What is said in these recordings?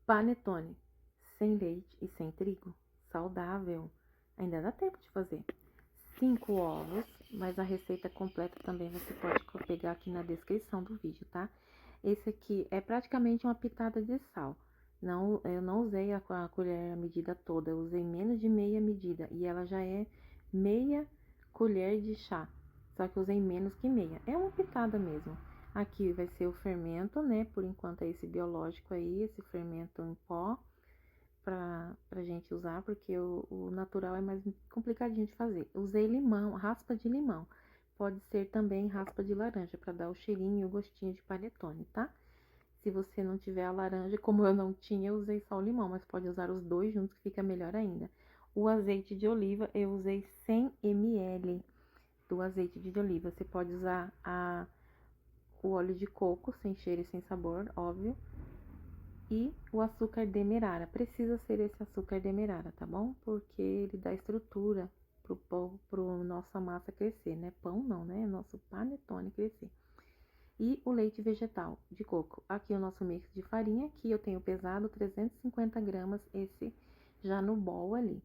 Panetone sem leite e sem trigo, saudável. Ainda dá tempo de fazer. 5 ovos, mas a receita completa também você pode pegar aqui na descrição do vídeo, tá? Esse aqui é praticamente uma pitada de sal. Não, eu não usei a colher a medida toda, eu usei menos de meia medida e ela já é meia colher de chá. Só que eu usei menos que meia. É uma pitada mesmo. Aqui vai ser o fermento, né? Por enquanto é esse biológico aí, esse fermento em pó pra gente usar, porque o natural é mais complicadinho de fazer. Usei limão, raspa de limão. Pode ser também raspa de laranja, para dar o cheirinho e o gostinho de panetone, tá? Se você não tiver a laranja, como eu não tinha, eu usei só o limão, mas pode usar os dois juntos que fica melhor ainda. O azeite de oliva, eu usei 100 ml do azeite de oliva. Você pode usar o óleo de coco, sem cheiro e sem sabor, óbvio. E o açúcar demerara. Precisa ser esse açúcar demerara, tá bom? Porque ele dá estrutura pro nossa massa crescer, né? Pão não, né? Nosso panetone crescer. E o leite vegetal de coco. Aqui o nosso mix de farinha, que eu tenho pesado 350 gramas, esse já no bol ali.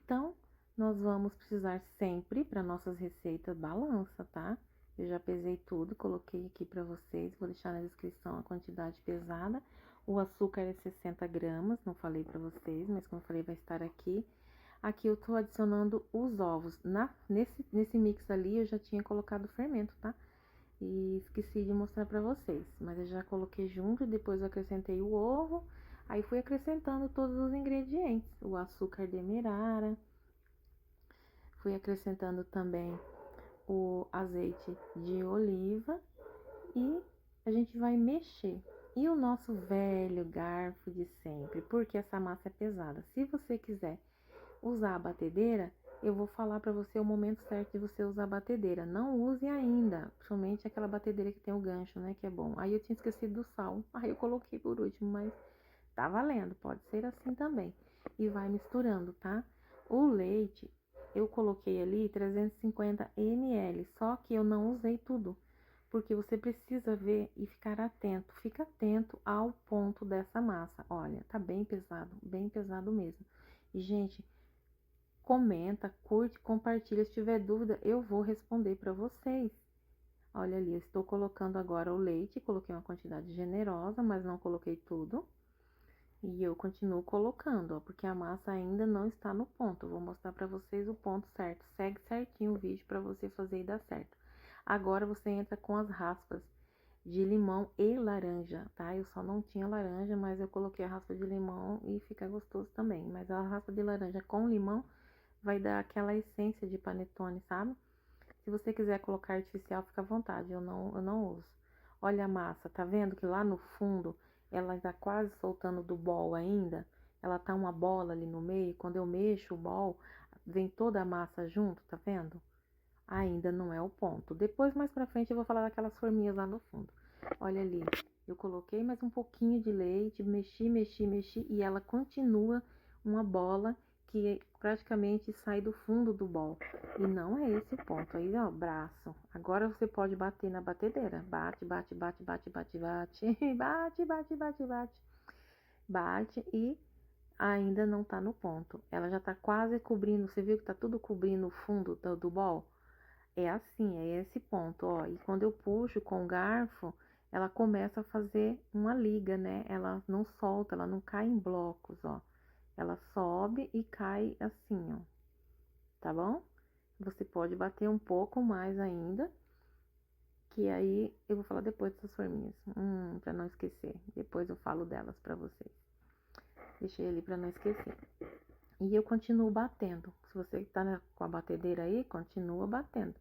Então, nós vamos precisar sempre, para nossas receitas, balança, tá? Eu já pesei tudo, coloquei aqui para vocês, vou deixar na descrição a quantidade pesada. O açúcar é 60 gramas, não falei para vocês, mas como eu falei, vai estar aqui. Aqui eu tô adicionando os ovos. Nesse mix ali, eu já tinha colocado o fermento, tá? E esqueci de mostrar pra vocês, mas eu já coloquei junto e depois eu acrescentei o ovo. Aí fui acrescentando todos os ingredientes, o açúcar demerara, fui acrescentando também o azeite de oliva e a gente vai mexer. E o nosso velho garfo de sempre, porque essa massa é pesada. Se você quiser usar a batedeira, eu vou falar para você o momento certo de você usar a batedeira. Não use ainda, principalmente aquela batedeira que tem o gancho, né, que é bom. Aí eu tinha esquecido do sal, aí eu coloquei por último, mas tá valendo, pode ser assim também. E vai misturando, tá? O leite, eu coloquei ali 350 ml, só que eu não usei tudo, porque você precisa ver e ficar atento. Fica atento ao ponto dessa massa. Olha, tá bem pesado mesmo. E, gente, comenta, curte, compartilha. Se tiver dúvida, eu vou responder para vocês. Olha ali, eu estou colocando agora o leite, coloquei uma quantidade generosa, mas não coloquei tudo. E eu continuo colocando, ó, porque a massa ainda não está no ponto. Eu vou mostrar para vocês o ponto certo. Segue certinho o vídeo para você fazer e dar certo. Agora você entra com as raspas de limão e laranja, tá? Eu só não tinha laranja, mas eu coloquei a raspa de limão e fica gostoso também. Mas a raspa de laranja com limão vai dar aquela essência de panetone, sabe? Se você quiser colocar artificial, fica à vontade, eu não uso. Olha a massa, tá vendo que lá no fundo ela tá quase soltando do bol ainda? Ela tá uma bola ali no meio, quando eu mexo o bol, vem toda a massa junto, tá vendo? Ainda não é o ponto. Depois, mais pra frente, eu vou falar daquelas forminhas lá no fundo. Olha ali, eu coloquei mais um pouquinho de leite, mexi, e ela continua uma bola que praticamente sai do fundo do bol. E não é esse o ponto. Aí, ó, braço. Agora você pode bater na batedeira. Bate, bate, bate, bate, bate, bate. Bate, bate, bate, bate. Bate e ainda não tá no ponto. Ela já tá quase cobrindo. Você viu que tá tudo cobrindo o fundo do bol? É assim, é esse ponto, ó. E quando eu puxo com o garfo, ela começa a fazer uma liga, né? Ela não solta, ela não cai em blocos, ó. Ela sobe e cai assim, ó. Tá bom? Você pode bater um pouco mais ainda, que aí eu vou falar depois dessas forminhas. Pra não esquecer. Depois eu falo delas pra vocês. Deixei ali pra não esquecer. E eu continuo batendo. Se você tá com a batedeira aí, continua batendo.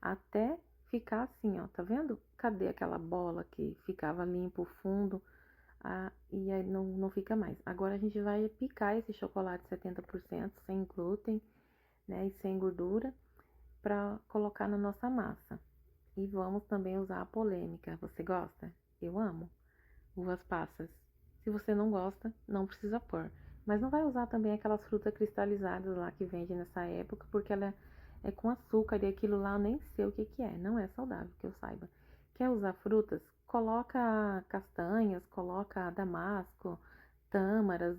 Até ficar assim, ó, tá vendo? Cadê aquela bola que ficava limpo o fundo? E aí não fica mais. Agora a gente vai picar esse chocolate 70% sem glúten, né, e sem gordura, pra colocar na nossa massa. E vamos também usar a polêmica. Você gosta? Eu amo. Uvas passas. Se você não gosta, não precisa pôr. Mas não vai usar também aquelas frutas cristalizadas lá que vende nessa época, porque ela é com açúcar e aquilo lá eu nem sei o que que é. Não é saudável, que eu saiba. Quer usar frutas? Coloca castanhas, coloca damasco, tâmaras,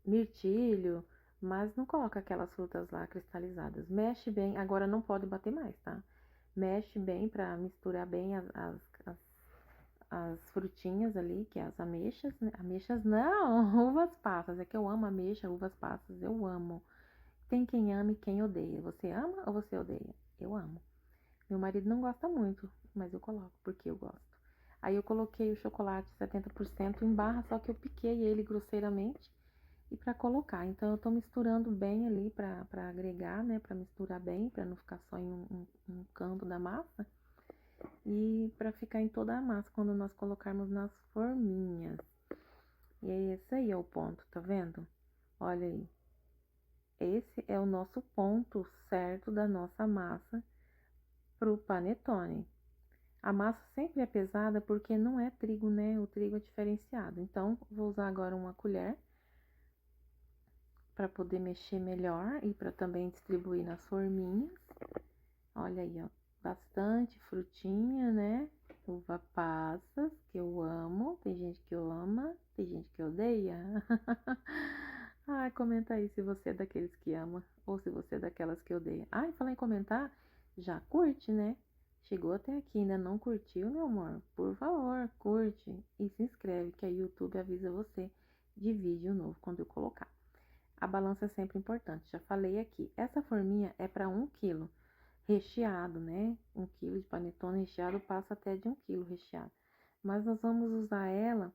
mirtilho, mas não coloca aquelas frutas lá cristalizadas. Mexe bem, agora não pode bater mais, tá? Mexe bem pra misturar bem as frutinhas ali, que é as ameixas, né? Ameixas não, uvas passas, é que eu amo ameixa, uvas passas, eu amo. Tem quem ama e quem odeia. Você ama ou você odeia? Eu amo. Meu marido não gosta muito, mas eu coloco, porque eu gosto. Aí eu coloquei o chocolate 70% em barra, só que eu piquei ele grosseiramente e pra colocar. Então eu tô misturando bem ali pra agregar, né? Pra misturar bem, pra não ficar só em um canto da massa. E pra ficar em toda a massa quando nós colocarmos nas forminhas. E é esse aí é o ponto, tá vendo? Olha aí. Esse é o nosso ponto certo da nossa massa pro panetone. A massa sempre é pesada porque não é trigo, né? O trigo é diferenciado. Então, vou usar agora uma colher para poder mexer melhor e para também distribuir nas forminhas. Olha aí, ó, bastante frutinha, né? Uva passas, que eu amo. Tem gente que ama, tem gente que odeia. Ai, comenta aí se você é daqueles que ama ou se você é daquelas que odeia. Ai, falar em comentar, já curte, né? Chegou até aqui, ainda não curtiu, meu amor? Por favor, curte e se inscreve, que aí o YouTube avisa você de vídeo novo quando eu colocar. A balança é sempre importante, já falei aqui. Essa forminha é para 1 quilo recheado, né? 1 quilo de panetone recheado passa até de 1 quilo recheado. Mas nós vamos usar ela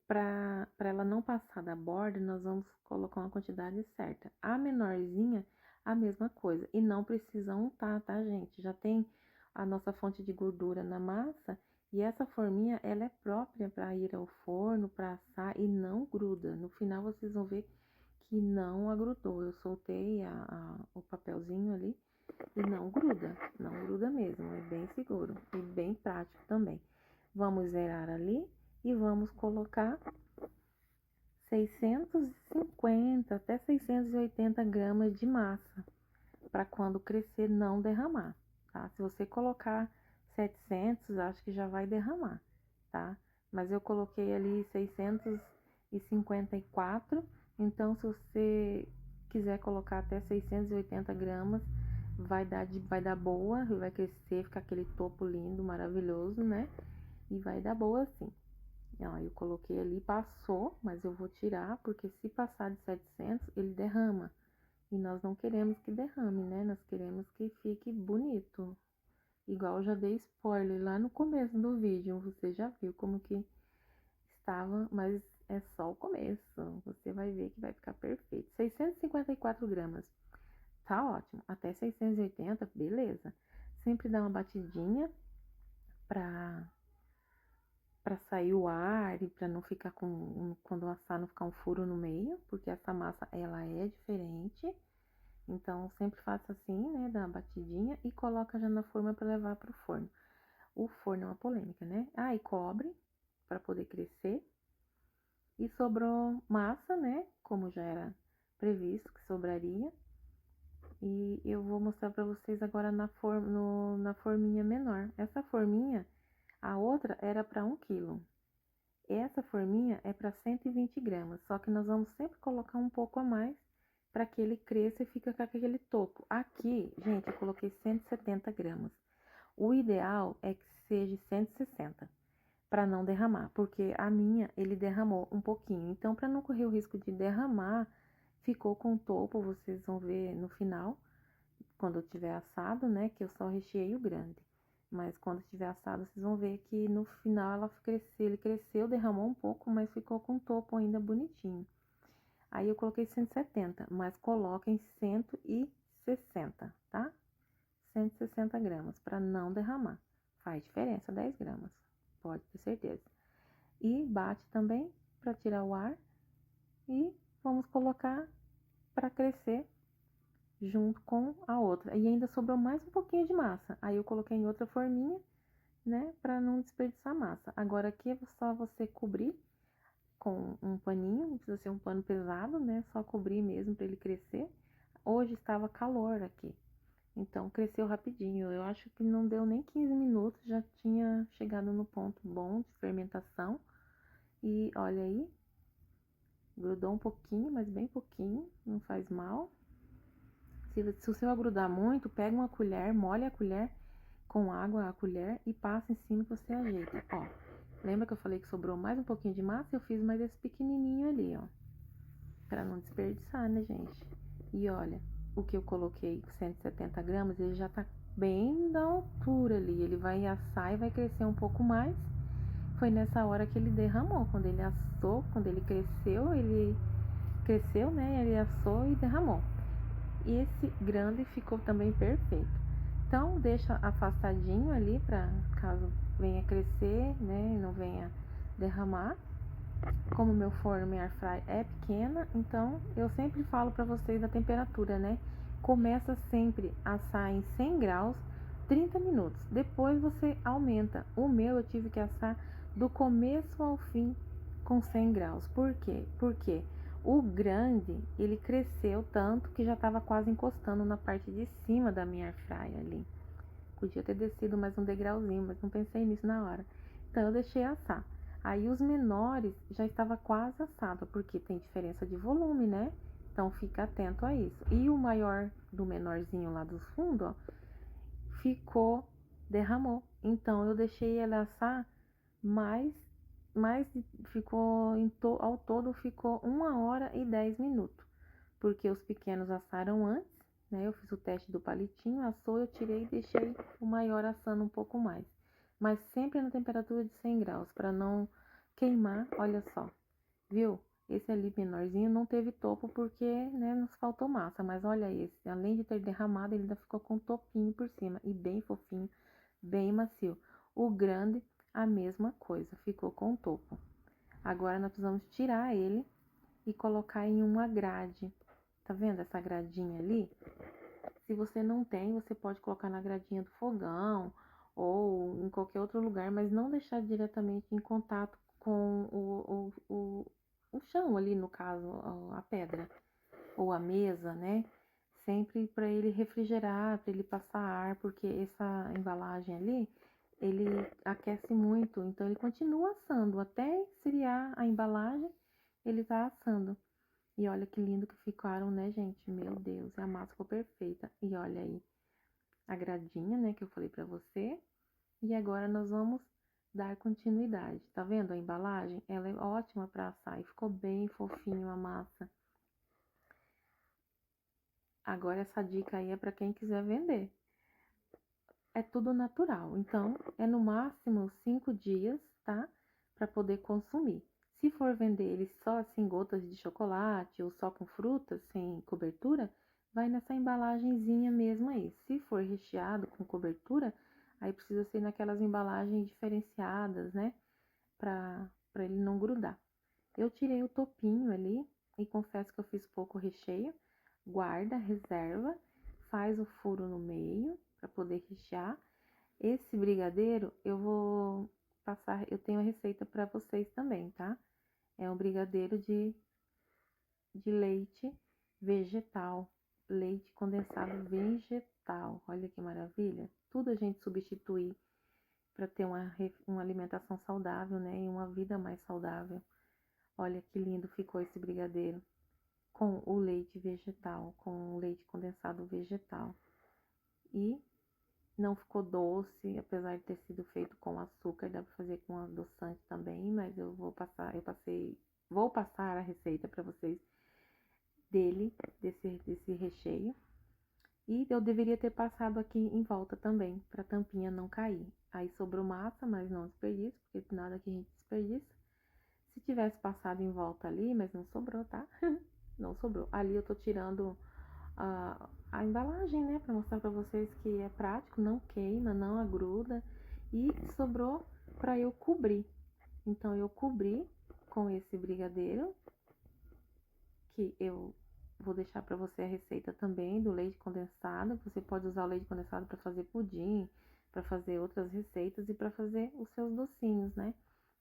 para ela não passar da borda, nós vamos colocar uma quantidade certa. A menorzinha, a mesma coisa. E não precisa untar, tá, gente? Já tem a nossa fonte de gordura na massa. E essa forminha, ela é própria para ir ao forno, para assar e não gruda. No final, vocês vão ver que não agrudou. Eu soltei o papelzinho ali e não gruda mesmo. É bem seguro e bem prático também. Vamos zerar ali e vamos colocar 650 até 680 gramas de massa, para quando crescer não derramar, tá? Se você colocar 700, acho que já vai derramar, tá? Mas eu coloquei ali 654, então se você quiser colocar até 680 gramas, vai dar boa, vai crescer, ficar aquele topo lindo, maravilhoso, né? E vai dar boa assim. Ó, eu coloquei ali, passou, mas eu vou tirar, porque se passar de 700, ele derrama. E nós não queremos que derrame, né? Nós queremos que fique bonito. Igual eu já dei spoiler lá no começo do vídeo, você já viu como que estava, mas é só o começo. Você vai ver que vai ficar perfeito. 654 gramas, tá ótimo. Até 680, beleza. Sempre dá uma batidinha pra sair o ar e para não ficar quando assar não ficar um furo no meio, porque essa massa ela é diferente. Então sempre faça assim, né, dá uma batidinha e coloca já na forma para levar para o forno. O forno é uma polêmica, né? Ah, e cobre para poder crescer. E sobrou massa, né, como já era previsto que sobraria. E eu vou mostrar para vocês agora na forminha menor. Essa forminha, a outra era para 1 quilo. Essa forminha é para 120 gramas, só que nós vamos sempre colocar um pouco a mais para que ele cresça e fique com aquele topo. Aqui, gente, eu coloquei 170 gramas. O ideal é que seja 160, para não derramar, porque a minha, ele derramou um pouquinho. Então, para não correr o risco de derramar, ficou com topo, vocês vão ver no final, quando eu tiver assado, né, que eu só recheei o grande. Mas quando estiver assado, vocês vão ver que no final ele cresceu, derramou um pouco, mas ficou com o topo ainda bonitinho. Aí eu coloquei 170, mas coloquem 160, tá? 160 gramas, para não derramar. Faz diferença 10 gramas, pode ter certeza. E bate também para tirar o ar. E vamos colocar para crescer junto com a outra. E ainda sobrou mais um pouquinho de massa. Aí eu coloquei em outra forminha, né, para não desperdiçar massa. Agora aqui é só você cobrir com um paninho, não precisa ser um pano pesado, né, só cobrir mesmo para ele crescer. Hoje estava calor aqui, então cresceu rapidinho. Eu acho que não deu nem 15 minutos, já tinha chegado no ponto bom de fermentação. E olha aí, grudou um pouquinho, mas bem pouquinho, não faz mal. Se o seu grudar muito, pega uma colher, molha a colher com água, a colher, e passa em cima que você ajeita. Ó, lembra que eu falei que sobrou mais um pouquinho de massa? Eu fiz mais esse pequenininho ali, ó. Pra não desperdiçar, né, gente? E olha, o que eu coloquei, 170 gramas, ele já tá bem da altura ali. Ele vai assar e vai crescer um pouco mais. Foi nessa hora que ele derramou. Quando ele assou, quando ele cresceu, né? Ele assou e derramou. E esse grande ficou também perfeito. Então, deixa afastadinho ali para caso venha crescer, né? E não venha derramar. Como meu forno, minha air fry é pequena, então eu sempre falo para vocês da temperatura, né? Começa sempre a assar em 100 graus 30 minutos. Depois você aumenta. O meu eu tive que assar do começo ao fim com 100 graus. Por quê? Porque o grande, ele cresceu tanto que já estava quase encostando na parte de cima da minha air fry ali. Podia ter descido mais um degrauzinho, mas não pensei nisso na hora. Então eu deixei assar. Aí os menores já estava quase assado, porque tem diferença de volume, né? Então fica atento a isso. E o maior do menorzinho lá dos fundos, ó, derramou. Então eu deixei ele assar mais, mais ficou ao todo ficou 1 hora e 10 minutos, porque os pequenos assaram antes, né? Eu fiz o teste do palitinho, assou, eu tirei e deixei o maior assando um pouco mais, mas sempre na temperatura de 100 graus, para não queimar. Olha só, viu? Esse ali menorzinho não teve topo porque, né, nos faltou massa, mas olha esse, além de ter derramado, ele ainda ficou com um topinho por cima e bem fofinho, bem macio. O grande, a mesma coisa, ficou com topo. Agora nós precisamos tirar ele e colocar em uma grade. Tá vendo essa gradinha ali? Se você não tem, você pode colocar na gradinha do fogão ou em qualquer outro lugar, mas não deixar diretamente em contato com o chão ali, no caso, a pedra ou a mesa, né? Sempre para ele refrigerar, para ele passar ar, porque essa embalagem ali, ele aquece muito, então ele continua assando até esfriar a embalagem, ele tá assando. E olha que lindo que ficaram, né, gente? Meu Deus, a massa ficou perfeita. E olha aí a gradinha, né, que eu falei pra você. E agora nós vamos dar continuidade. Tá vendo a embalagem? Ela é ótima pra assar e ficou bem fofinho a massa. Agora essa dica aí é pra quem quiser vender. É tudo natural, então é no máximo 5 dias, tá? Pra poder consumir. Se for vender ele só assim, gotas de chocolate ou só com frutas, sem cobertura, vai nessa embalagenzinha mesmo aí. Se for recheado com cobertura, aí precisa ser naquelas embalagens diferenciadas, né? Pra ele não grudar. Eu tirei o topinho ali e confesso que eu fiz pouco recheio. Guarda, reserva, faz o furo no meio para poder rechear. Esse brigadeiro eu vou passar, eu tenho a receita para vocês também, tá? É um brigadeiro de leite vegetal, leite condensado vegetal. Olha que maravilha! Tudo a gente substitui para ter uma alimentação saudável, né? E uma vida mais saudável. Olha que lindo ficou esse brigadeiro com o leite vegetal, com o leite condensado vegetal. E não ficou doce, apesar de ter sido feito com açúcar, dá para fazer com adoçante também, mas vou passar a receita para vocês desse recheio. E eu deveria ter passado aqui em volta também, para a tampinha não cair. Aí sobrou massa, mas não desperdício, porque nada que a gente desperdiça. Se tivesse passado em volta ali, mas não sobrou, tá? Não sobrou. Ali eu tô tirando a embalagem, né? Pra mostrar pra vocês que é prático, não queima, não agruda. E sobrou pra eu cobrir. Então, eu cobri com esse brigadeiro, que eu vou deixar pra você a receita também do leite condensado. Você pode usar o leite condensado pra fazer pudim, pra fazer outras receitas e pra fazer os seus docinhos, né?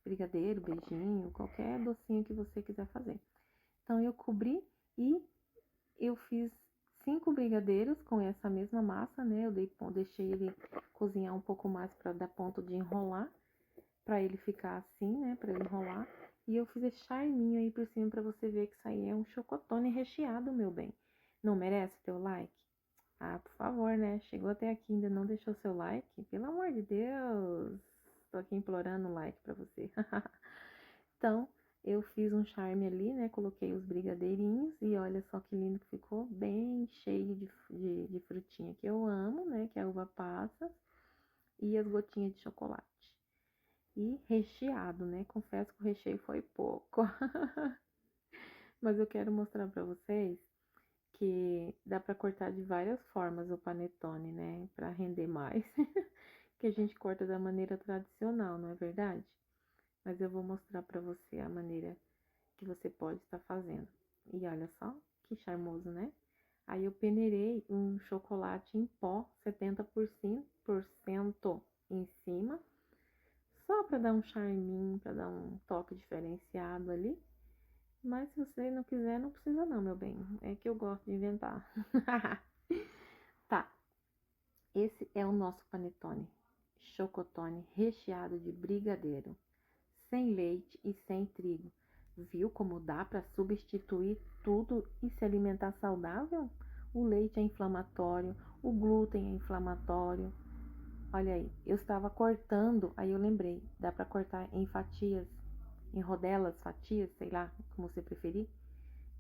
Brigadeiro, beijinho, qualquer docinho que você quiser fazer. Então, eu cobri e eu fiz 5 brigadeiros com essa mesma massa, né? Eu deixei ele cozinhar um pouco mais para dar ponto de enrolar, para ele ficar assim, né? Para enrolar. E eu fiz esse charminho aí por cima pra você ver que isso aí é um chocotone recheado, meu bem. Não merece teu like? Ah, por favor, né? Chegou até aqui e ainda não deixou seu like? Pelo amor de Deus! Tô aqui implorando um like pra você. Então, eu fiz um charme ali, né? Coloquei os brigadeirinhos e olha só que lindo que ficou. Bem cheio de frutinha que eu amo, né? Que é a uva passa e as gotinhas de chocolate. E recheado, né? Confesso que o recheio foi pouco. Mas eu quero mostrar pra vocês que dá pra cortar de várias formas o panetone, né? Pra render mais. Que a gente corta da maneira tradicional, não é verdade? Mas eu vou mostrar pra você a maneira que você pode estar fazendo. E olha só, que charmoso, né? Aí eu peneirei um chocolate em pó, 70% em cima, só para dar um charminho, para dar um toque diferenciado ali. Mas se você não quiser, não precisa não, meu bem. É que eu gosto de inventar. Tá, esse é o nosso panetone, chocotone recheado de brigadeiro, sem leite e sem trigo. Viu como dá para substituir tudo e se alimentar saudável? O leite é inflamatório, o glúten é inflamatório. Olha aí, eu estava cortando, aí eu lembrei, dá para cortar em fatias, em rodelas, fatias, sei lá, como você preferir.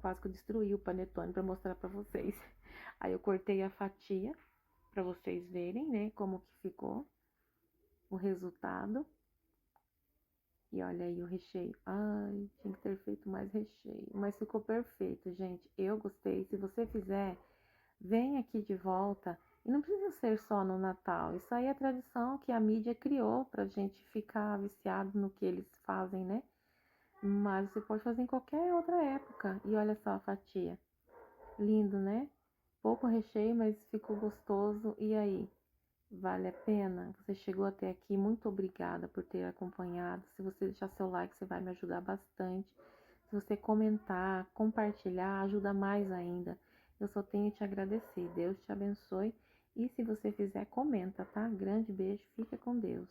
Quase que eu destruí o panetone para mostrar para vocês. Aí eu cortei a fatia para vocês verem, né, como que ficou o resultado. E olha aí o recheio. Ai, tinha que ter feito mais recheio. Mas ficou perfeito, gente. Eu gostei. Se você fizer, vem aqui de volta. E não precisa ser só no Natal. Isso aí é tradição que a mídia criou pra gente ficar viciado no que eles fazem, né? Mas você pode fazer em qualquer outra época. E olha só a fatia. Lindo, né? Pouco recheio, mas ficou gostoso. E aí? Vale a pena? Você chegou até aqui, muito obrigada por ter acompanhado. Se você deixar seu like, você vai me ajudar bastante. Se você comentar, compartilhar, ajuda mais ainda. Eu só tenho que te agradecer. Deus te abençoe. E se você fizer, comenta, tá? Grande beijo, fica com Deus.